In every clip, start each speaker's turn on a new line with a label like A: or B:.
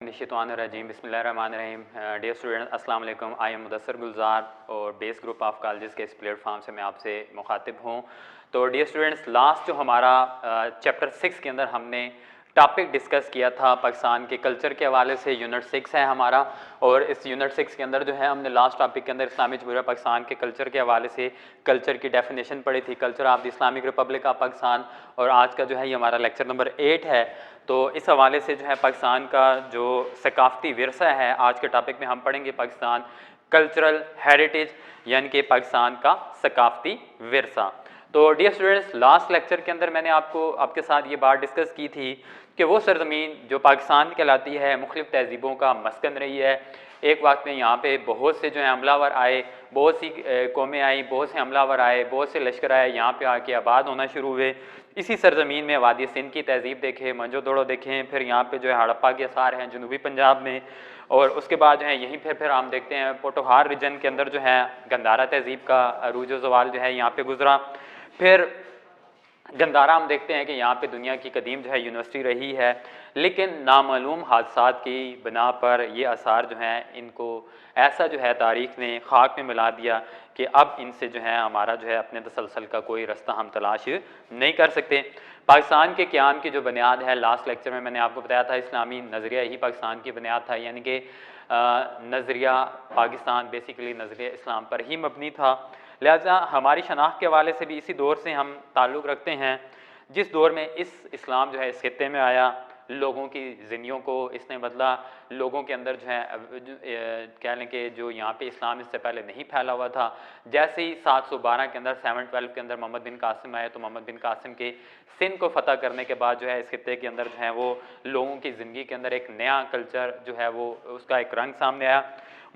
A: निशित्वानुरजीम बिस्मिल्लाहिर्रहमानिर्रहीम। Dear student अस्सलाम वालेकुम। आई एम मुदस्सर गुलजार और बेस ग्रुप ऑफ कॉलेजेस के इस प्लेटफॉर्म से मैं आपसे मुखातिब हूँ। तो डियर स्टूडेंट्स, लास्ट जो हमारा चैप्टर 6 के अंदर हमने टॉपिक डिस्कस किया था पाकिस्तान के कल्चर के हवाले से, यूनिट 6 है हमारा। और इस यूनिट 6 के अंदर जो है हमने लास्ट टॉपिक के अंदर इस्लामी जमहूरियत पाकिस्तान के कल्चर के हवाले से कल्चर की डेफिनेशन पढ़ी थी, culture of the Islamic Republic of Pakistan. और आज का जो है ये हमारा लेक्चर नंबर 8 है। तो इस हवाले से जो है पाकिस्तान का जो सकाफ़ती विरसा है, आज के टॉपिक में हम पढ़ेंगे पाकिस्तान कल्चरल हेरिटेज, यानी कि पाकिस्तान का सकाफ़ती विरसा। तो डियर स्टूडेंट्स, लास्ट लेक्चर के अंदर मैंने आपके साथ ये बात डिस्कस की थी कि वो सरजमीन जो पाकिस्तान कहलाती है मुख्तलिफ़ तहजीबों का मस्कन रही है। एक वक्त में यहाँ पे बहुत से जो है हमलावर आए, बहुत सी कौमें आई, बहुत से हमलावर आए, बहुत से लश्कर आए, यहाँ पे आके आबाद होना शुरू हुए। इसी सरजमीन में वादी सिंध की तहजीब देखें, मंजोदड़ो देखें, फिर यहाँ पे जो है हड़प्पा के आसार हैं जनूबी पंजाब में। और उसके बाद जो है यहीं फिर हम देखते हैं पोटोहार रीजन के अंदर जो है गंधारा तहजीब का अरूज ज़वाल जो है यहाँ पे गुजरा। फिर गंधारा हम देखते हैं कि यहाँ पे दुनिया की कदीम जो है यूनिवर्सिटी रही है, लेकिन नामालूम हादसात की बिना पर ये आसार जो हैं इनको ऐसा जो है तारीख़ ने खाक में मिला दिया कि अब इनसे जो है हमारा जो है अपने तसलसल का कोई रास्ता हम तलाश नहीं कर सकते। पाकिस्तान के क़याम की जो बुनियाद है, लास्ट लेक्चर में मैंने आपको बताया था इस्लामी नज़रिया ही पाकिस्तान की बुनियाद था, यानी कि नज़रिया पाकिस्तान बेसिकली नज़रिया इस्लाम पर ही मबनी था। लिहाजा हमारी शनाख्त के हवाले से भी इसी दौर से हम ताल्लुक़ रखते हैं, जिस दौर में इस्लाम जो है इस खित्ते में आया, लोगों की ज़िंदगियों को इसने बदला। लोगों के अंदर जो है कह लें कि जो यहाँ पे इस्लाम इससे पहले नहीं फैला हुआ था, जैसे ही 712 के अंदर 712 के अंदर मोहम्मद बिन कासिम आए, तो मोहम्मद बिन कासिम के सिंध को फ़तह करने के बाद जो है इस खित्ते के अंदर जो है वो लोगों की ज़िंदगी के अंदर एक नया कल्चर जो है वो उसका एक रंग सामने आया।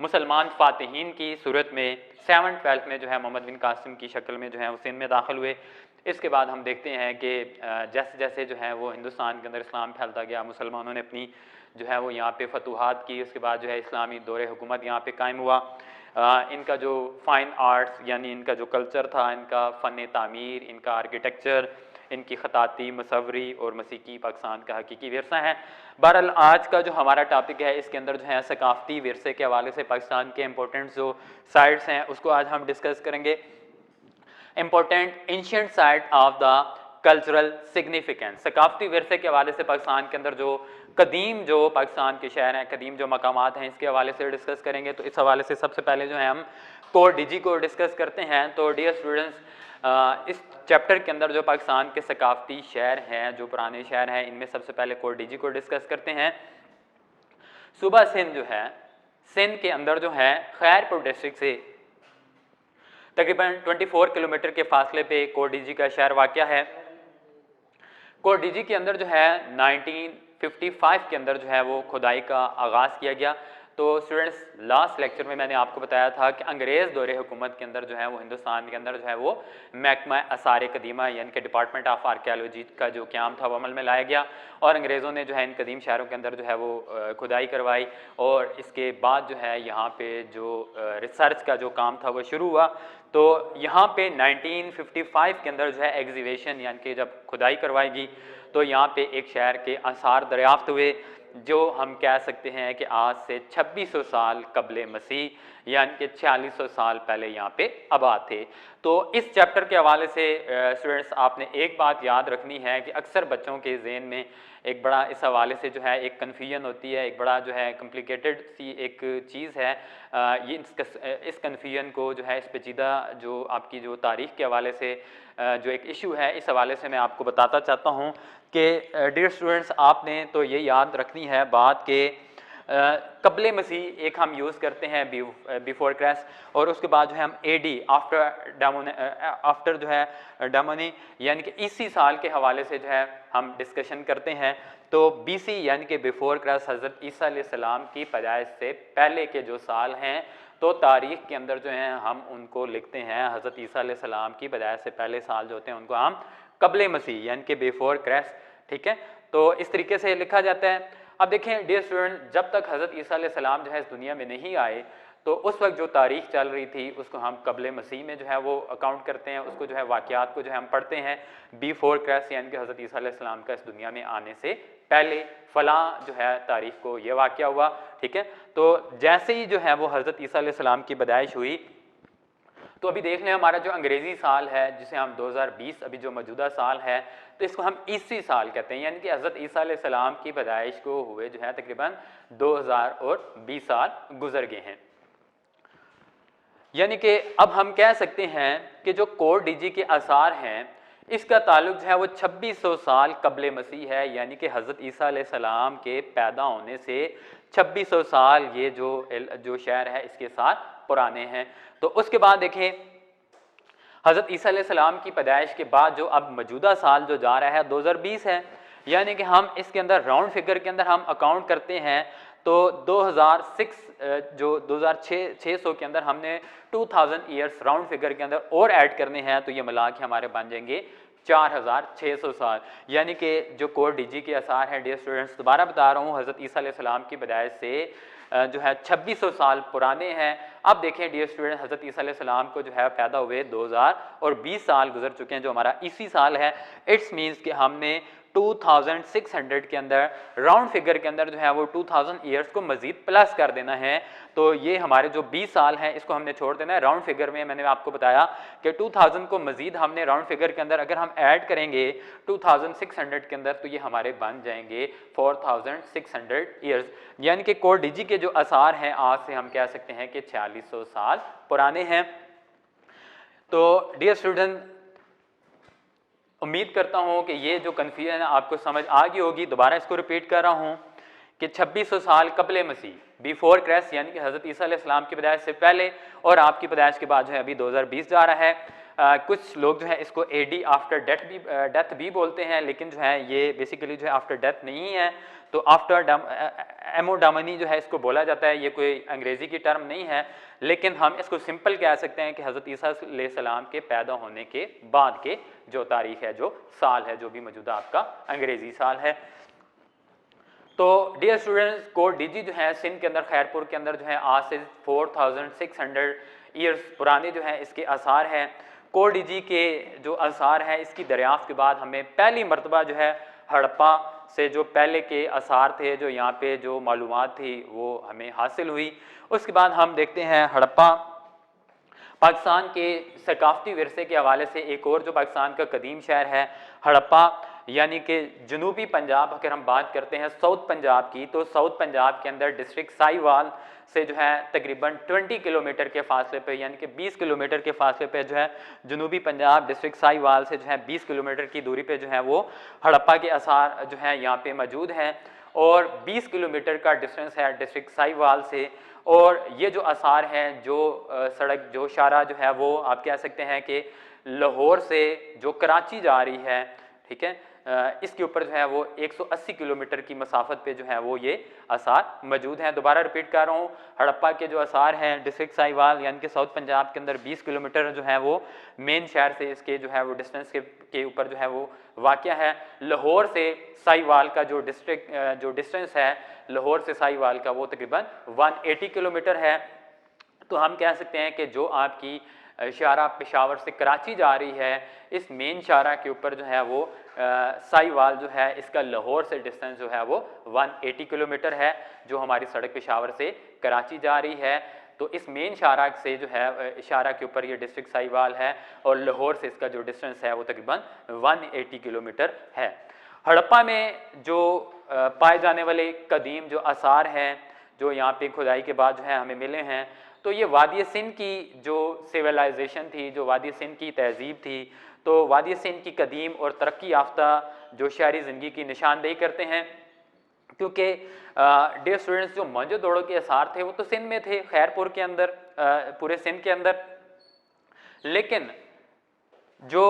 A: मुसलमान फ़ातिहीन की सूरत में 712 में जो है मोहम्मद बिन कासिम की शक्ल में जो है वो सिंध में दाखिल हुए। इसके बाद हम देखते हैं कि जैसे जैसे जो है वो हिंदुस्तान के अंदर इस्लाम फैलता गया, मुसलमानों ने अपनी जो है वो यहाँ पे फतूहात की। उसके बाद जो है इस्लामी दौरे हुकूमत यहाँ पे कायम हुआ। इनका जो फ़ाइन आर्ट्स यानी इनका जो कल्चर था, इनका फ़न तामीर, इनका आर्किटेक्चर, इनकी ख़ताती, मसवरी और मसीकी पाकिस्तान का हकीकी विरसा है। बहरहाल आज का जो हमारा टॉपिक है इसके अंदर जो है सकाफ़ती विरसे के हवाले से पाकिस्तान के इंपॉर्टेंट जो साइट्स हैं उसको आज हम डिस्कस करेंगे। Important ancient site of the cultural significance, सकाफ़ती विरसे के हवाले से पाकिस्तान के अंदर जो कदीम जो पाकिस्तान के शहर हैं, कदीम जो मकामात हैं, इसके हवाले से डिस्कस करेंगे। तो इस हवाले से सबसे पहले जो है हम कोर डीजी को डिस्कस करते हैं। तो डियर स्टूडेंट्स, इस चैप्टर के अंदर जो पाकिस्तान के सकाफ़ती शहर हैं, जो पुराने शहर हैं, इनमें सबसे पहले कोर डीजी को डिस्कस करते हैं। सूबा सिंध जो है, सिंध के अंदर जो है खैरपुर डिस्ट्रिक्ट से तकरीबन 24 किलोमीटर के फासले पे कोर डीजी का शहर वाक़या है। कोर डीजी के अंदर जो है 1955 के अंदर जो है वो खुदाई का आगाज़ किया गया। तो स्टूडेंट्स, लास्ट लेक्चर में मैंने आपको बताया था कि अंग्रेज़ दौरे हुकूमत के अंदर जो है वो हिंदुस्तान के अंदर जो है वो महकमा आसार कदीमा यानी कि डिपार्टमेंट ऑफ आर्कियोलॉजी का जो क़याम था वो अमल में लाया गया, और अंग्रेज़ों ने जो है इन कदीम शहरों के अंदर जो है वो खुदाई करवाई। और इसके बाद जो है यहाँ पे जो रिसर्च का जो काम था वो शुरू हुआ। तो यहाँ पे 1955 के अंदर जो है एग्जीबिशन यानी कि जब खुदाई करवाएगी तो यहाँ पे एक शहर के आसार दरियाफ्त हुए, जो हम कह सकते हैं कि आज से 2600 साल कबले मसीह यानी कि 4600 साल पहले यहाँ पे आबाद थे। तो इस चैप्टर के हवाले से स्टूडेंट्स आपने एक बात याद रखनी है कि अक्सर बच्चों के जहन में एक बड़ा इस हवाले से जो है एक कन्फ्यूजन होती है, एक बड़ा जो है कॉम्प्लिकेटेड सी एक चीज़ है। ये इस कन्फ्यूजन को जो है इस पेचीदा जो आपकी जो तारीख़ के हवाले से जो एक इशू है, इस हवाले से मैं आपको बताता चाहता हूँ कि डियर स्टूडेंट्स, आपने तो ये याद रखनी है बात के कबले मसीह एक हम यूज़ करते हैं बिफोर क्राइस्ट, और उसके बाद जो है हम एडी आफ्टर जो है डामोनी यानी कि इसी साल के हवाले से जो है हम डिस्कशन करते हैं। तो बीसी यानी कि बिफोर क्राइस्ट हज़रत ईसा अलैहिस्सलाम की पैदाइश से पहले के जो साल हैं, तो तारीख़ के अंदर जो है हम उनको लिखते हैं हज़रत ईसा अलैहिस्सलाम की पैदाइश से पहले साल जो होते हैं उनको हम कबले मसीह यानी कि बिफोर क्राइस्ट, ठीक है। तो इस तरीके से लिखा जाता है। अब देखें डियर स्टूडेंट, जब तक हज़रत ईसा अलैहिस्सलाम जो है इस दुनिया में नहीं आए तो उस वक्त जो तारीख चल रही थी उसको हम कबल मसीह में जो है वो अकाउंट करते हैं, उसको जो है वाक़यात को जो है हम पढ़ते हैं बिफोर क्राइस्ट, यानी कि हज़रत ईसा अलैहिस्सलाम का इस दुनिया में आने से पहले फ़लाँ जो है तारीख को ये वाक़या हुआ, ठीक है। तो जैसे ही जो है वो हज़रत ईसा अलैहिस्सलाम की पैदाइश हुई, तो अभी देख लें हमारा जो अंग्रेज़ी साल है जिसे हम 2020 अभी जो मौजूदा साल है, तो इसको हम ईसवी साल कहते हैं, यानी कि हज़रत ईसा अलैहिस्सलाम की पैदाइश को हुए जो है तकरीबन 2020 साल गुजर गए हैं। यानी कि अब हम कह सकते हैं कि जो कोर डीजी के आसार हैं इसका ताल्लुक जो है वो 2600 साल कबल मसीह है, यानी कि हज़रत ईसा अलैहिस्सलाम के पैदा होने से 2600 साल ये जो शहर है इसके साथ पुराने हैं। तो उसके बाद देखें हज़रत ईसा अलैहिस्सलाम की पैदाइश के बाद जो अब मौजूदा साल जो जा रहा है 2020 है, यानी कि हम इसके अंदर राउंड फिगर के अंदर हम अकाउंट करते हैं तो 2006 जो 2600 के अंदर हमने 2000 ईयर्स राउंड फिगर के अंदर और ऐड करने हैं, तो ये मिला के हमारे बन जाएंगे 4600 साल। यानी कि जो कोर डीजी के आसार हैं डियर स्टूडेंट्स, दोबारा बता रहा हूँ, हज़रत ईसा अलैहिस्सलाम की पैदाइश से जो है 2600 साल पुराने हैं। अब देखें डियर स्टूडेंट, हज़रत ईसा अलैहिस्सलाम को जो है पैदा हुए 2020 साल गुजर चुके हैं, जो हमारा इसी साल है। इट्स मीन्स कि हमने 2600 के अंदर राउंड फिगर के अंदर जो है वो 2000 ईयर्स को मजीद प्लस कर देना है। तो ये हमारे जो 20 साल हैं इसको हमने छोड़ देना है राउंड फिगर में। मैंने आपको बताया कि 2000 को मजीद हमने राउंड फिगर के अंदर अगर हम ऐड करेंगे 2600 के अंदर, तो ये हमारे बन जाएंगे 4600 ईयर्स। यानी कि कोर डीजी के जो आसार हैं आज से हम कह सकते हैं कि 4600 साल पुराने हैं। तो डियर स्टूडेंट, उम्मीद करता हूं कि ये जो कन्फ्यूजन है आपको समझ आ गई होगी। दोबारा इसको रिपीट कर रहा हूं कि 2600 साल कबल मसीह बिफोर क्राइस्ट, यानी कि हज़रत ईसा अलैहिस्सलाम की पैदाइश से पहले और आपकी पैदाइश के बाद जो है अभी 2020 जा रहा है। कुछ लोग जो है इसको एडी आफ्टर डेथ भी बोलते हैं, लेकिन जो है ये बेसिकली जो है आफ्टर डेथ नहीं है। तो आफ्टर एमोडामनी जो है इसको बोला जाता है, ये कोई अंग्रेज़ी की टर्म नहीं है, लेकिन हम इसको सिंपल कह सकते हैं कि हज़रत ईसा अलैहिस्सलाम के पैदा होने के बाद के जो तारीख है, जो साल है, जो भी मौजूदा आपका अंग्रेज़ी साल है। तो डियर स्टूडेंट्स, कोर डीजी जो है सिंध के अंदर खैरपुर के अंदर जो है आज से 4600 ईयर्स पुराने जो है इसके आसार हैं। कोर डीजी के जो आसार हैं इसकी दरियाफ्त के बाद हमें पहली मरतबा जो है हड़प्पा से जो पहले के आसार थे, जो यहाँ पे जो मालूमात थी वो हमें हासिल हुई। उसके बाद हम देखते हैं हड़प्पा पाकिस्तान के सकाफती विरसे के हवाले से एक और जो पाकिस्तान का कदीम शहर है हड़प्पा, यानी कि जनूबी पंजाब, अगर हम बात करते हैं साउथ पंजाब की, तो साउथ पंजाब के अंदर डिस्ट्रिक्ट साहिवाल से जो है तकरीबन 20 किलोमीटर के फासले पे, यानी कि 20 किलोमीटर के फासले पे जो है जनूबी पंजाब डिस्ट्रिक्ट साहिवाल से जो है 20 किलोमीटर की दूरी पे जो है वो हड़प्पा के आसार जो है यहाँ पे मौजूद हैं। और 20 किलोमीटर का डिस्टेंस है डिस्ट्रिक्ट साहिवाल से। और ये जो आसार हैं, जो सड़क जो शारा जो है वो आप कह सकते हैं कि लाहौर से जो कराची जा रही है, ठीक है, इसके ऊपर जो है वो 180 किलोमीटर की मसाफत पे जो है वो ये आसार मौजूद हैं। दोबारा रिपीट कर रहा हूँ, हड़प्पा के जो आसार हैं डिस्ट्रिक्ट साहिवाल यानी कि साउथ पंजाब के अंदर 20 किलोमीटर जो है वो मेन शहर से इसके जो है वो डिस्टेंस के ऊपर जो है वो वाक़या है। लाहौर से साहिवाल का जो डिस्टेंस है लाहौर से साहिवाल का वो तकरीबन 180 किलोमीटर है। तो हम कह सकते हैं कि जो आपकी शारा पेशावर से कराची जा रही है, इस मेन शारा के ऊपर जो है वो साहिवाल जो है इसका लाहौर से डिस्टेंस जो है वो 180 किलोमीटर है, जो हमारी सड़क पेशावर से कराची जा रही है। तो इस मेन शारा से जो है शारा के ऊपर ये डिस्ट्रिक्ट साहिवाल है और लाहौर से इसका जो डिस्टेंस है वो तकरीबन 180 किलोमीटर है। हड़प्पा में जो पाए जाने वाले कदीम जो आसार हैं जो यहाँ पे खुदाई के बाद जो है हमें मिले हैं, तो ये वादी सिंध की जो सिविलाइजेशन थी, जो वादी सिंध की तहजीब थी, तो वादी सिंध की कदीम और तरक्की याफ्ता जो शहरी ज़िंदगी की निशानदेही करते हैं। क्योंकि डियर स्टूडेंट्स, जो मोहनजोदड़ो के आसार थे वो तो सिंध में थे, खैरपुर के अंदर, पूरे सिंध के अंदर, लेकिन जो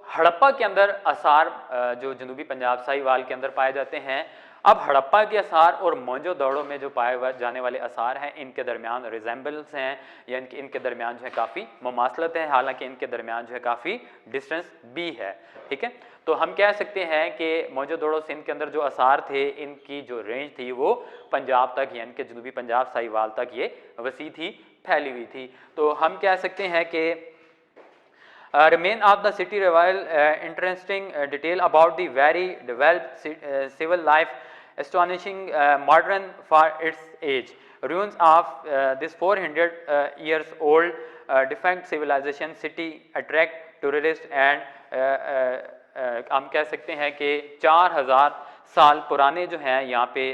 A: हड़प्पा के अंदर आसार जो जनूबी पंजाब साहिवाल के अंदर पाए जाते हैं, अब हड़प्पा के आसार और मोहनजोदड़ो में जो पाए जाने वाले आसार हैं इनके दरमियान रिजेंबल्स हैं, यानी कि इनके दरमियान जो है काफ़ी मुमासलत है, हालांकि इनके दरमियान जो है काफ़ी डिस्टेंस भी है, ठीक है। तो हम कह सकते हैं कि मोहनजोदड़ो सिंध के अंदर जो आसार थे, इनकी जो रेंज थी वो पंजाब तक, यानी कि जनूबी पंजाब साहिवाल तक ये वसी थी, फैली हुई थी। तो हम कह सकते हैं कि remain of the city reveal interesting detail about the very developed civil life, astonishing modern for its age. Ruins of this 400 years old defunct civilization city attract tourists and हम कह सकते हैं कि 4000 साल पुराने जो हैं यहाँ पे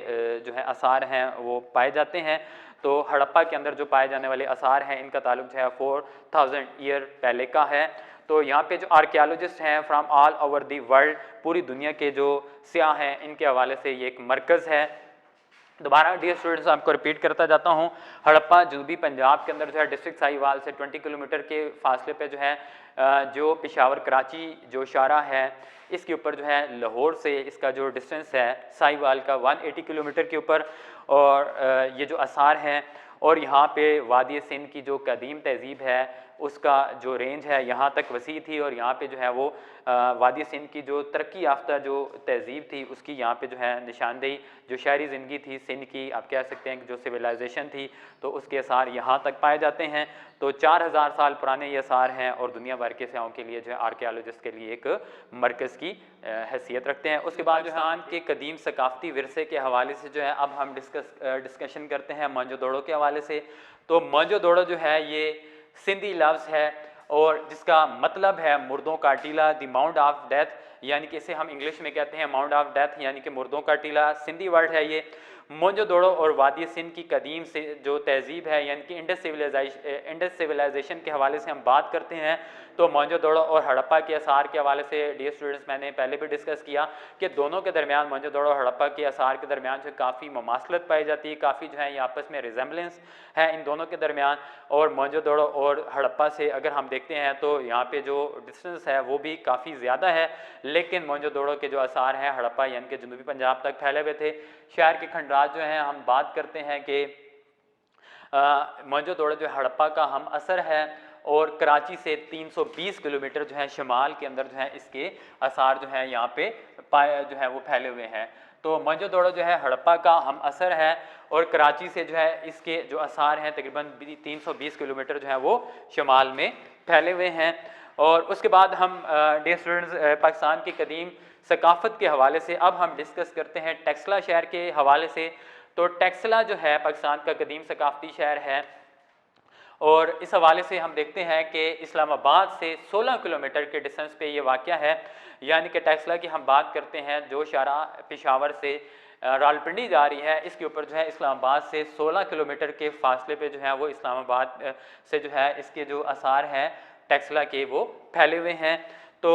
A: जो है आसार हैं वो पाए जाते हैं। तो हड़प्पा के अंदर जो पाए जाने वाले आसार हैं इनका ताल्लुक जो है 4000 ईयर पहले का है। तो यहाँ पे जो आर्कियोलॉजिस्ट हैं from all over the world, पूरी दुनिया के जो सियाह हैं, इनके हवाले से ये एक मरकज़ है। दोबारा डियर स्टूडेंट्स आपको रिपीट करता जाता हूँ, हड़प्पा जनूबी पंजाब के अंदर जो है डिस्ट्रिक्ट साहिवाल से 20 किलोमीटर के फासले पे जो है जो पेशावर कराची जो शारा है इसके ऊपर जो है लाहौर से इसका जो डिस्टेंस है साहिवाल का 180 किलोमीटर के ऊपर, और ये जो आसार हैं और यहाँ पे वादी सिंध की जो कदीम तहजीब है उसका जो रेंज है यहाँ तक वसी थी, और यहाँ पे जो है वो वादी सिंध की जो तरक्की याफ्ता जो तहजीब थी उसकी यहाँ पे जो है निशानदेही, जो शहरी ज़िंदगी थी सिंध की, आप कह सकते हैं कि जो सिविलाइजेशन थी, तो उसके आसार यहाँ तक पाए जाते हैं। तो 4000 साल पुराने ये आसार हैं और दुनिया भर के सियाहों के लिए जो है आर्कियोलॉजिस्ट के लिए एक मरकज़ की हैसियत रखते हैं। उसके बाद पाकिस्तान के कदीम सकाफ़ती विरसे के हवाले से जो है अब हम डिस्कशन करते हैं मोहनजोदड़ो के हवाले से। तो मोहनजोदड़ो जो है ये सिंधी लफ्ज़ है और जिसका मतलब है मुर्दों का टीला, द माउंट ऑफ डेथ, यानी कि इसे हम इंग्लिश में कहते हैं माउंट ऑफ डेथ, यानी कि मुर्दों का टीला, सिंधी वर्ड है ये। मोहनजोदड़ो और वादी सिंध की कदीम से जो तहजीब है यानी कि इंडस सिविलाइजेशन के हवाले से हम बात करते हैं, तो मोहनजोदड़ो और हड़प्पा के आसार के हवाले से डियर स्टूडेंट्स मैंने पहले भी डिस्कस किया कि दोनों के दरमियान, मोहनजोदड़ो और हड़प्पा के आसार के दरमियान जो काफ़ी ममासलत पाई जाती है, काफ़ी जो है ये आपस में रिजेम्बलेंस है इन दोनों के दरमियान। और मोहनजोदड़ो और हड़प्पा से अगर हम देखते हैं तो यहाँ पे जो डिस्टेंस है वो भी काफ़ी ज़्यादा है, लेकिन मोहनजोदड़ो के जो आसार हैं हड़प्पा यानी कि जनूबी पंजाब तक फैले हुए थे। शहर के खंडरात जो हैं हम बात करते हैं कि मोहनजोदड़ो जो हड़प्पा का हम असर है और कराची से 320 किलोमीटर जो है शमाल के अंदर जो है इसके आसार जो है यहाँ पे जो है वो फैले हुए हैं। तो मोहनजोदड़ो जो है हड़प्पा का हम असर है और कराची से जो है इसके जो आसार हैं तकरीबन 320 किलोमीटर जो है वो शमाल में फैले हुए हैं। और उसके बाद हम डियर स्टूडेंट्स पाकिस्तान की कदीम सकाफ़त के हवाले से अब हम डिस्कस करते हैं टेक्सला शहर के हवाले से। तो टेक्सला जो है पाकिस्तान का कदीम सकाफ़ती शहर है और इस हवाले से हम देखते हैं कि इस्लामाबाद से 16 किलोमीटर के डिस्टेंस पे ये वाक़या है, यानी कि टेक्सला की हम बात करते हैं जो शारा पेशावर से रावलपिंडी जा रही है, इसके ऊपर जो है इस्लामाबाद से 16 किलोमीटर के फासले पे जो है वो इस्लामाबाद से जो है इसके जो आसार हैं टेक्सला के वो फैले हुए हैं। तो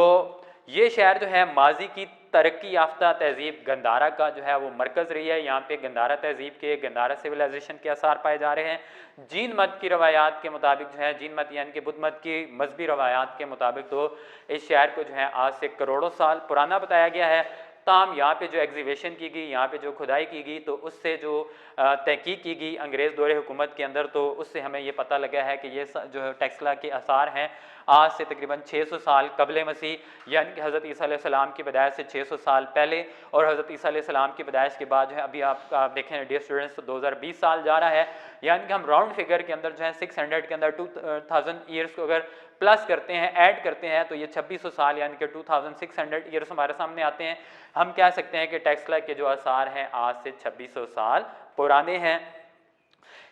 A: ये शहर जो है माजी की तरक्की याफ्ता तहजीब गंदारा का जो है वो मरकज़ रही है। यहाँ पे गंदारा तहजीब के, गंदारा सिविलाइजेशन के आसार पाए जा रहे हैं। जीन मत की रवायात के मुताबिक जो है, जीन मत यानी कि बुद्ध मत की मजहबी रवायात के मुताबिक तो इस शहर को जो है आज से करोड़ों साल पुराना बताया गया है। ताम यहाँ पे जो एग्जीबिशन की गई, यहाँ पे जो खुदाई की गई, तो उससे जो तहकीक की गई अंग्रेज़ दौरे हुकूमत के अंदर, तो उससे हमें ये पता लगा है कि ये जो टेक्सला के आसार हैं आज से तकरीबन 600 साल कबल मसीह, यानी कि हज़रत ईसा अलैहिस्सलाम की पैदाइश से 600 साल पहले, और हज़रत ईसा अलैहिस्सलाम की पैदाइश के बाद जो है अभी आप देखें डियर स्टूडेंट्स तो 2020 साल जा रहा है, यानी कि हम राउंड फिगर के अंदर जो है 600 के अंदर 2000 ईयर्स को अगर प्लस करते हैं, ऐड करते हैं, तो ये 2600 साल यानी कि 2600 ईयर्स हमारे सामने आते हैं। हम कह सकते हैं कि टेक्सला के जो आसार हैं आज से 2600 साल पुराने हैं।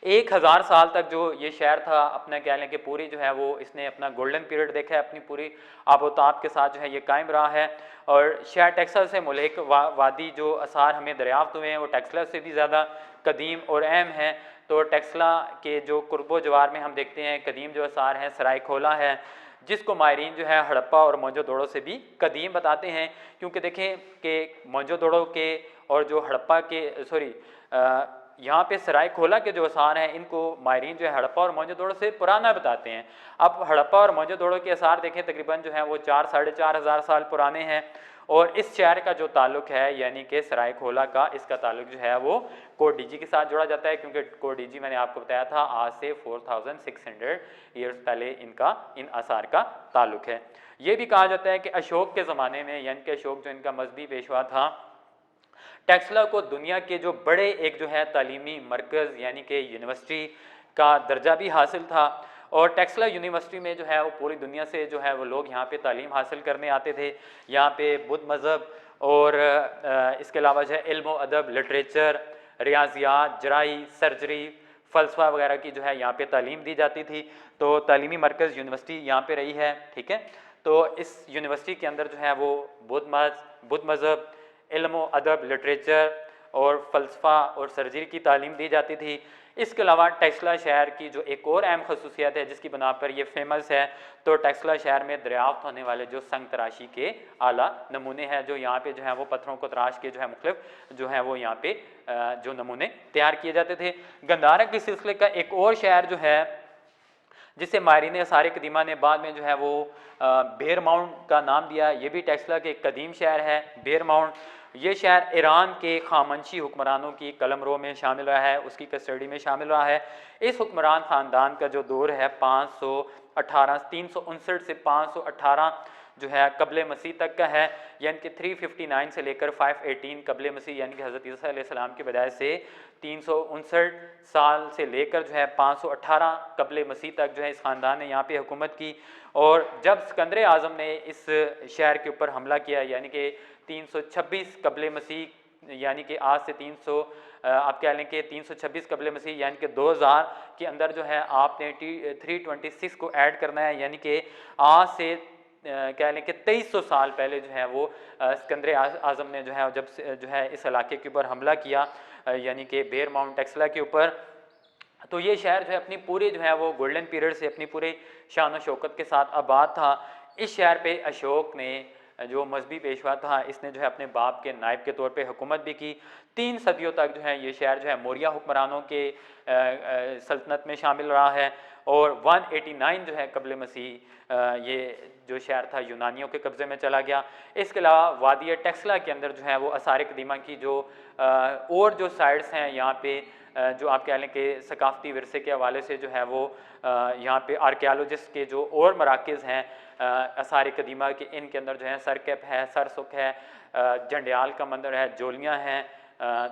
A: 1000 साल तक जो ये शहर था अपना कह लें कि पूरी जो है वो इसने अपना गोल्डन पीरियड देखा है, अपनी पूरी आबोताब के साथ जो है ये कायम रहा है। और शहर टेक्सला से मुल्हिक वादी जो आसार हमें दरियाफ्त हुए हैं वो टेक्सला से भी ज़्यादा कदीम और अहम हैं। तो टेक्सला के जो कुर्बो जवार में हम देखते हैं कदीम जो आसार हैं सरायखोला है, जिसको मायरीन जो है हड़प्पा और मोहनजोदड़ो से भी कदीम बताते हैं, क्योंकि देखें कि मोहनजोदड़ो के और जो हड़प्पा के यहाँ पे सराय खोला के जो आसार हैं इनको माहिरीन जो है हड़प्पा और मोहनजोदड़ो से पुराना बताते हैं। अब हड़प्पा और मोहनजोदड़ो के आसार देखें तकरीबन जो है वो 4-4.5 हज़ार साल पुराने हैं, और इस शहर का जो ताल्लुक है यानी कि सराय खोला का, इसका ताल्लुक जो है वो कोडीजी के साथ जोड़ा जाता है, क्योंकि कोडीजी मैंने आपको बताया था आज से 4600 ईयर्स पहले इन आसार का ताल्लुक है। ये भी कहा जाता है कि अशोक के ज़माने में, यानी कि अशोक जो इनका मजहबी पेशवा था, टेक्सला को दुनिया के जो बड़े एक जो है तालीमी मरकज़ यानी कि यूनिवर्सिटी का दर्जा भी हासिल था, और टेक्सला यूनिवर्सिटी में जो है वो पूरी दुनिया से जो है वो लोग यहाँ पे तालीम हासिल करने आते थे। यहाँ पे बुद्ध मज़हब और इसके अलावा जो है इल्म व अदब, लिटरेचर, रियाजियात, जराई, सर्जरी, फ़लसफ़ा वगैरह की जो है यहाँ पे तालीम दी जाती थी। तो तालीमी मरकज़ यूनिवर्सिटी यहाँ पे रही है, ठीक है। तो इस यूनिवर्सिटी के अंदर जो है वो बुद्ध मज़हब, इल्म व अदब, लिटरेचर और फ़लसफ़ा और सर्जरी की तालीम दी जाती थी। इसके अलावा टेक्सला शहर की जो एक और अहम खसूसियत है जिसकी बना पर ये फेमस है, तो टेक्सला शहर में दरियाफ्त होने वाले जो संग तराशी के आला नमूने हैं, जो यहाँ पे जो है वो पत्थरों को तराश के जो है मुख्तलिफ जो है वो यहाँ पे जो नमूने तैयार किए जाते थे। गंधारा के सिलसिले का एक और शहर जो है जिसे माहिरीन आसार कदीमा ने बाद में जो है वो बेर माउंट का नाम दिया, ये भी टेक्सला के एक कदीम शहर है बेर माउंट। ये शहर ईरान के खामंशी हुक्मरानों की कलमरो में शामिल रहा है, उसकी कस्टडी में शामिल रहा है। इस हुक्मरान ख़ानदान का जो दौर है 359 से 518 जो है कबल मसीह तक का है, यानी कि 359 से लेकर 518 कबल मसीह, यानी कि हज़रत ईसा अलैहिस्सलाम की बजाय से 359 साल से लेकर जो है 518 कबल मसीह तक जो है इस ख़ानदान ने यहाँ पे हुकूमत की। और जब सिकंदर आज़म ने इस शहर के ऊपर हमला किया, यानी कि 326 कबल मसीह, यानी कि आज से 300 आप कह लें कि 326 कबल मसीह, यानी कि 2000 के अंदर जो है आपने 326 को ऐड करना है, यानी कि आज से कह लें कि 2300 साल पहले जो है वो सिकंदर आज़म ने जो है जब जो है इस इलाके के ऊपर हमला किया, यानी कि बेर माउंट टेक्सला के ऊपर, तो ये शहर जो है अपनी पूरी जो है वो गोल्डन पीरियड से अपनी पूरे शान व शौकत के साथ आबाद था। इस शहर पे अशोक ने जो मजहबी पेशवा था, इसने जो है अपने बाप के नायब के तौर पे हुकूमत भी की। 3 सदियों तक जो है ये शहर जो है मौर्य हुक्मरानों के सल्तनत में शामिल रहा है, और 189 जो है कबल मसीह ये जो शहर था यूनानियों के कब्ज़े में चला गया। इसके अलावा वादी टेक्सला के अंदर जो है वो आसार कदीमा की जो और जो साइट्स हैं यहाँ पे, जो आप कह लें कि सकाफ़ती विरसे के हवाले से जो है वो यहाँ पे आर्कियालॉजिस्ट के जो और मराकज़ हैं आसार कदीमा के, इनके अंदर जो है सरकप है, सरसुख है, जंडियाल का मंदिर है, जोलियाँ हैं।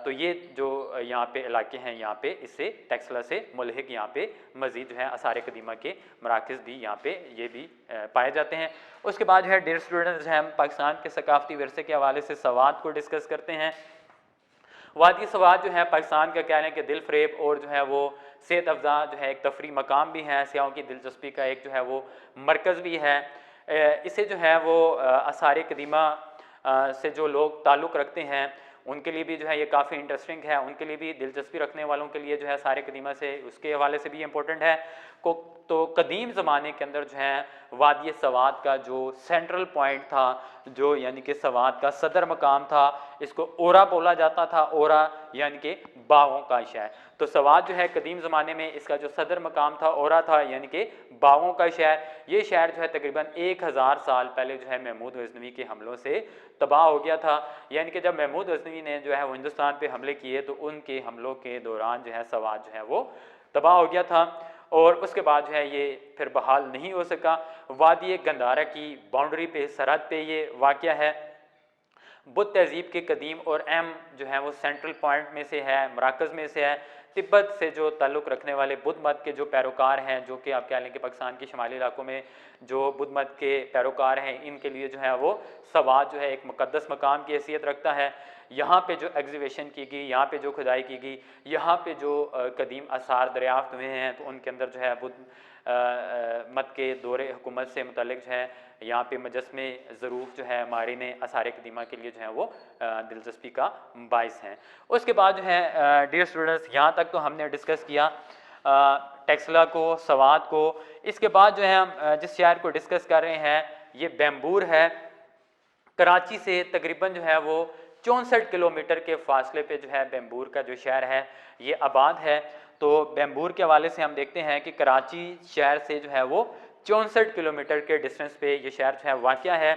A: तो ये जो यहाँ पे इलाके हैं, यहाँ पे इससे टेक्सला से मुल्हिक यहाँ पे मज़ीद जो है आसार कदीमा के मराकज़ भी यहाँ पे ये भी पाए जाते हैं। उसके बाद जो है डियर स्टूडेंट्स हम पाकिस्तान के सकाफ़ती विरसे के हवाले से सवात को डिस्कस करते हैं। वादी सवात जो है पाकिस्तान का कह लें कि दिल फरेब और जो है वो सेहत अफजा जो है एक तफरी मकाम भी है, सियाहों की दिलचस्पी का एक जो है वो मरकज़ भी है। इसे जो है वो आसार कदीमा से जो लोग ताल्लुक़ रखते हैं उनके लिए भी जो है ये काफ़ी इंटरेस्टिंग है, उनके लिए भी दिलचस्पी रखने वालों के लिए जो है आसार कदीमा से उसके हवाले से भी इम्पोर्टेंट है। तो कदीम ज़माने के अंदर जो है वादी सवात का जो सेंट्रल पॉइंट था, जो यानी कि सवात का सदर मकाम था, इसको ओरा बोला जाता था। ओरा यानी कि बागों का शहर। तो सवात जो है कदीम ज़माने में इसका जो सदर मकाम था ओरा था, यानी कि बागों का शहर। ये शहर जो है तकरीबन 1000 साल पहले जो है महमूद गज़नवी के हमलों से तबाह हो गया था। यानी कि जब महमूद गज़नवी ने जो है वो हिंदुस्तान पे हमले किए तो उनके हमलों के दौरान जो है सवात जो है वो तबाह हो गया था, और उसके बाद जो है ये फिर बहाल नहीं हो सका। वादी गंधारा की बाउंड्री पे, सरहद पे ये वाक़या है। बुद्ध तहजीब के कदीम और अहम जो है वो सेंट्रल पॉइंट में से है, मराकज़ में से है। तिब्बत से जो ताल्लुक़ रखने वाले बुद्ध मत के जो पैरोकार हैं, जो कि आप कह लें कि पाकिस्तान के शुमाली इलाकों में जो बुद्ध मत के पैरोकार हैं, इनके लिए जो है वो सवात जो है एक मुक़द्दस मकाम की हैसियत रखता है। यहाँ पे जो एग्जीबिशन की गई, यहाँ पे जो खुदाई की गई, यहाँ पे जो कदीम आसार दरियाफ्त हुए हैं, तो उनके अंदर जो है बुद्ध मत के दौरे हुकूमत से मुतल्लिक जो है यहाँ पे मुजस्मे ज़रूफ जो है मारिन आसार कदीमा के लिए जो है वो दिलचस्पी का बाइस हैं। उसके बाद जो है डियर स्टूडेंट्स, यहाँ तक तो हमने डिस्कस किया टेक्सला को, सवात को। इसके बाद जो है हम जिस शहर को डिस्कस कर रहे हैं ये बेम्बूर है। कराची से तकरीबन जो है वो 64 किलोमीटर के फासले पे जो है बेंबूर का जो शहर है ये आबाद है। तो बेंबूर के हवाले से हम देखते हैं कि कराची शहर से जो है वो 64 किलोमीटर के डिस्टेंस पे ये शहर जो है वाक़या है।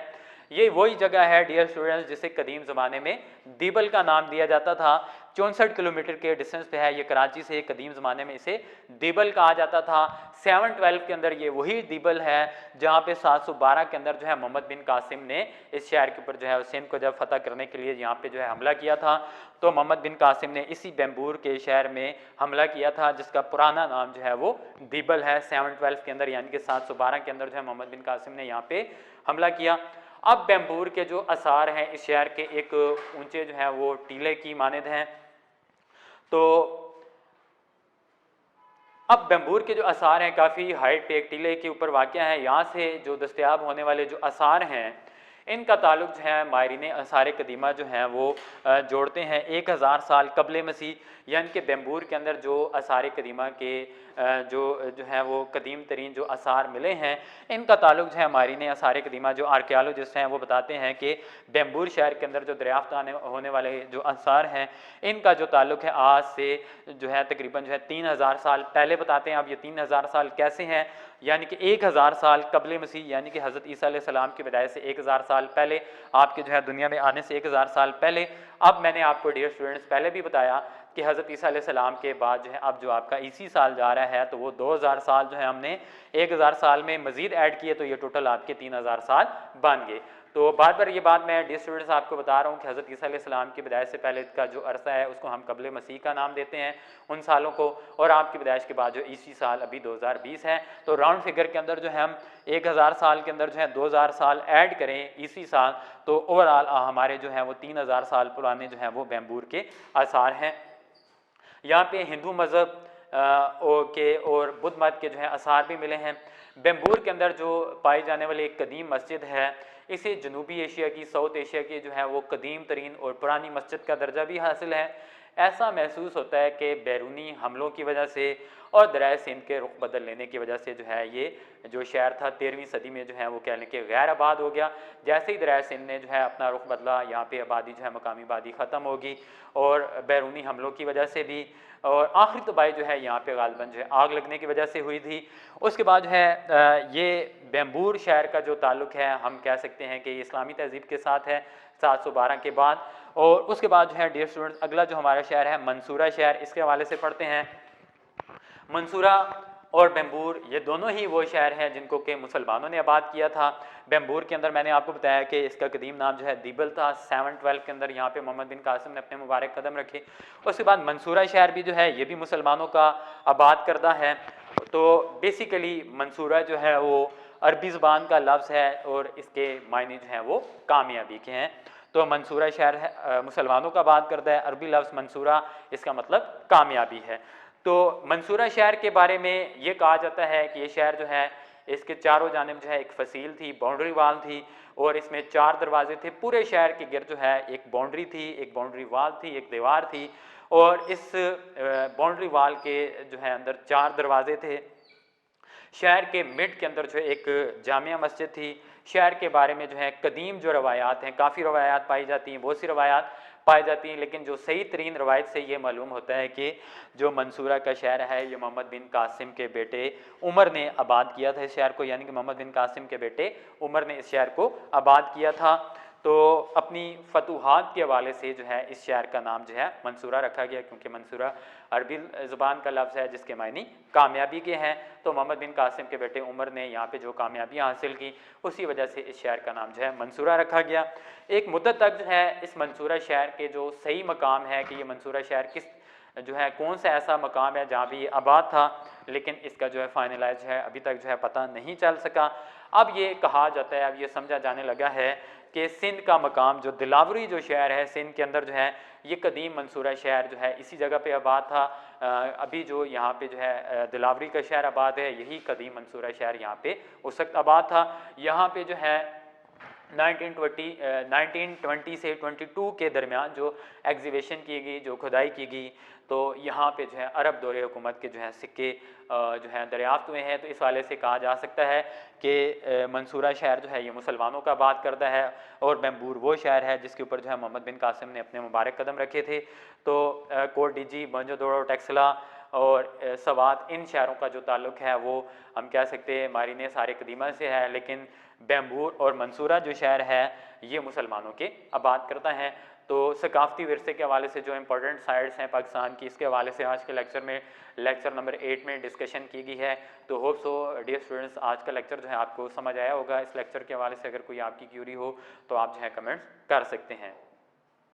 A: ये वही जगह है डियर स्टूडेंट्स जिसे कदीम ज़माने में दीबल का नाम दिया जाता था। 64 किलोमीटर के डिस्टेंस पे है ये कराची से, कदीम ज़माने में इसे दीबल कहा जाता था। 712 के अंदर ये वही दीबल है जहाँ पे 712 के अंदर जो है मोहम्मद बिन कासिम ने इस शहर के ऊपर जो है सिंध को जब फतह करने के लिए यहाँ पे जो है हमला किया था, तो मोहम्मद बिन कासिम ने इसी बेंबूर के शहर में हमला किया था जिसका पुराना नाम जो है वो दीबल है। 712 के अंदर यानी कि 712 के अंदर जो है मोहम्मद बिन कासिम ने यहाँ पे हमला किया। अब बेंबूर के जो आसार हैं इस शहर के एक ऊंचे जो है वो टीले की मानद हैं। तो अब बेंबूर के जो आसार हैं काफ़ी हाइट पे एक टीले के ऊपर वाक़या है। यहाँ से जो दस्तयाब होने वाले जो आसार हैं इनका ताल्लुक जो है मायरीन आसार कदीमा जो हैं वो जोड़ते हैं 1000 साल कबल मसीह। यानी कि बेंबूर के अंदर जो आसार कदीमा के जो है वो कदीम तरीन जो आसार मिले हैं इनका ताल्लुक जो है मायरीन आसार कदीमा जो आर्कियालॉजिस्ट हैं वो बताते हैं कि बेंबूर शहर के अंदर जो दरियाफ्त होने वाले जो आसार हैं इनका जो ताल्लुक है आज से जो है तकरीबन जो है 3000 साल पहले बताते हैं। अब ये 3000 साल कैसे हैं, यानी कि 1000 साल कबल मसीह यानी कि हज़रत ईसा अलैहिस्सलाम की विदाई से 1000 साल पहले, आपके जो है दुनिया में आने से 1000 साल पहले। अब मैंने आपको डियर स्टूडेंट्स पहले भी बताया कि हज़रत ईसा अलैहिस्सलाम के बाद जो है अब जो आपका इसी साल जा रहा है तो वो 2000 साल जो है हमने 1000 साल में मज़ीद ऐड किए तो ये टोटल आपके 3000 साल बन गए। तो बार बार ये बात मैं डियर स्टूडेंट्स आपको बता रहा हूँ कि हज़रत ईसा अलैहिस्सलाम की विदाई से पहले का जो अरसा है उसको हम कबल मसीह का नाम देते हैं उन सालों को, और आपकी विदाइश के बाद जो इसी साल अभी 2020 है तो राउंड फिगर के अंदर जो है हम 1000 साल के अंदर जो है 2000 साल ऐड करें इसी साल तो ओवरऑल हमारे जो है वो 3000 साल पुराने जो है वो बेंबूर के आसार हैं। यहाँ पे हिंदू मज़हब के और बुद्ध मत के जो है आसार भी मिले हैं। बेंबूर के अंदर जो पाई जाने वाली एक कदीम मस्जिद है इसे जनूबी एशिया की, साउथ एशिया की जो है वो कदीम तरीन और पुरानी मस्जिद का दर्जा भी हासिल है। ऐसा महसूस होता है कि बैरूनी हमलों की वजह से और दरियाए सिंध के रुख बदल लेने की वजह से जो है ये जो शहर था 13वीं सदी में जो है वो कह लें कि गैर आबाद हो गया। जैसे ही दरियाए सिंध ने जो है अपना रुख बदला यहाँ पे आबादी जो है मकामी आबादी ख़त्म होगी और बैरूनी हमलों की वजह से भी, और आखिरी तबाही जो है यहाँ पे गालिबन जो है आग लगने की वजह से हुई थी। उसके बाद जो है ये बेंबूर शहर का जो ताल्लुक है हम कह सकते हैं कि इस्लामी तहजीब के साथ है 712 के बाद। और उसके बाद जो है डियर स्टूडेंट्स अगला जो हमारा शहर है मंसूरा शहर, इसके हवाले से पढ़ते हैं। मंसूरा और बेंबूर ये दोनों ही वो शहर हैं जिनको कि मुसलमानों ने आबाद किया था। बेंबूर के अंदर मैंने आपको बताया कि इसका कदीम नाम जो है दीबल था। 712 के अंदर यहाँ पे मोहम्मद बिन कासिम ने अपने मुबारक कदम रखे। उसके बाद मंसूरा शहर भी जो है ये भी मुसलमानों का आबाद करदा है। तो बेसिकली मंसूरा जो है वो अरबी ज़बान का लफ्ज़ है और इसके मायने जो हैं वो कामयाबी के हैं। तो मंसूरा शहर है मुसलमानों का आबाद करदा है, अरबी लफ्ज़ मंसूरा इसका मतलब कामयाबी है। तो मंसूरा शहर के बारे में ये कहा जाता है कि ये शहर जो है इसके चारों जानिब जो है एक फसील थी, बाउंड्री वाल थी और इसमें 4 दरवाजे थे। पूरे शहर के गिर्द जो है एक बाउंड्री थी, एक बाउंड्री वाल थी, एक दीवार थी और इस बाउंड्री वाल के जो है अंदर 4 दरवाजे थे। शहर के मिड के अंदर जो है एक जामिया मस्जिद थी। शहर के बारे में जो है कदीम जो रवायात हैं, काफ़ी रवायात पाई जाती हैं, बहुत सी रवायात पाई जाती हैं, लेकिन जो सही तरीन रवायत से ये मालूम होता है कि जो मंसूरा का शहर है ये मोहम्मद बिन कासिम के बेटे उमर ने आबाद किया था इस शहर को, यानी कि मोहम्मद बिन कासिम के बेटे उमर ने इस शहर को आबाद किया था। तो अपनी फतूहात के हवाले से जो है इस शहर का नाम जो है मंसूरा रखा गया, क्योंकि मंसूरा अरबी ज़बान का लफ्ज़ है जिसके मायने कामयाबी के हैं। तो मोहम्मद बिन कासिम के बेटे उमर ने यहाँ पे जो कामयाबियाँ हासिल की उसी वजह से इस शहर का नाम जो है मंसूरा रखा गया। एक मुद्दत तक जो है इस मंसूरा शहर के जो सही मकाम है कि ये मंसूरा शहर किस जो है कौन सा ऐसा मकाम है जहाँ भी ये आबाद था, लेकिन इसका जो है फाइनलाइज है अभी तक जो है पता नहीं चल सका। अब ये कहा जाता है, अब ये समझा जाने लगा है कि सिंध का मकाम जो दिलावरी जो शहर है सिंध के अंदर जो है ये कदीम मंसूरा शहर जो है इसी जगह पे आबाद था। अभी जो यहाँ पे जो है दिलावरी का शहर आबाद है यही कदीम मंसूरा शहर यहाँ पे उस वक्त आबाद था। यहाँ पे जो है 1920 से 22 के दरमियान जो एग्जीबिशन की गई, जो खुदाई की गई, तो यहाँ पे जो है अरब दौरे हुकूमत के जो है सिक्के जो हैं दरियाफ्त हुए हैं। तो इस वाले से कहा जा सकता है कि मंसूरा शहर जो है ये मुसलमानों का आबाद करता है और बैम्बूर वो शहर है जिसके ऊपर जो है मोहम्मद बिन कासिम ने अपने मुबारक कदम रखे थे। तो कोट डीजी, मोहनजोदड़ो, टेक्सला और सवात, इन शहरों का जो ताल्लुक़ है वो हम कह सकते हैं मारीने सारे कदीमा से है, लेकिन बैम्बूर और मंसूरा जो शहर है ये मुसलमानों के आबाद करता है। तो सकाफ़ती विरसे के हवाले से जो इंपॉर्टेंट साइट्स हैं पाकिस्तान की, इसके हवाले से आज के लेक्चर में, लेक्चर नंबर 8 में डिस्कशन की गई है। तो होप सो डियर स्टूडेंट्स आज का लेक्चर जो है आपको समझ आया होगा। इस लेक्चर के हवाले से अगर कोई आपकी क्यूरी हो तो आप जो है कमेंट्स कर सकते हैं।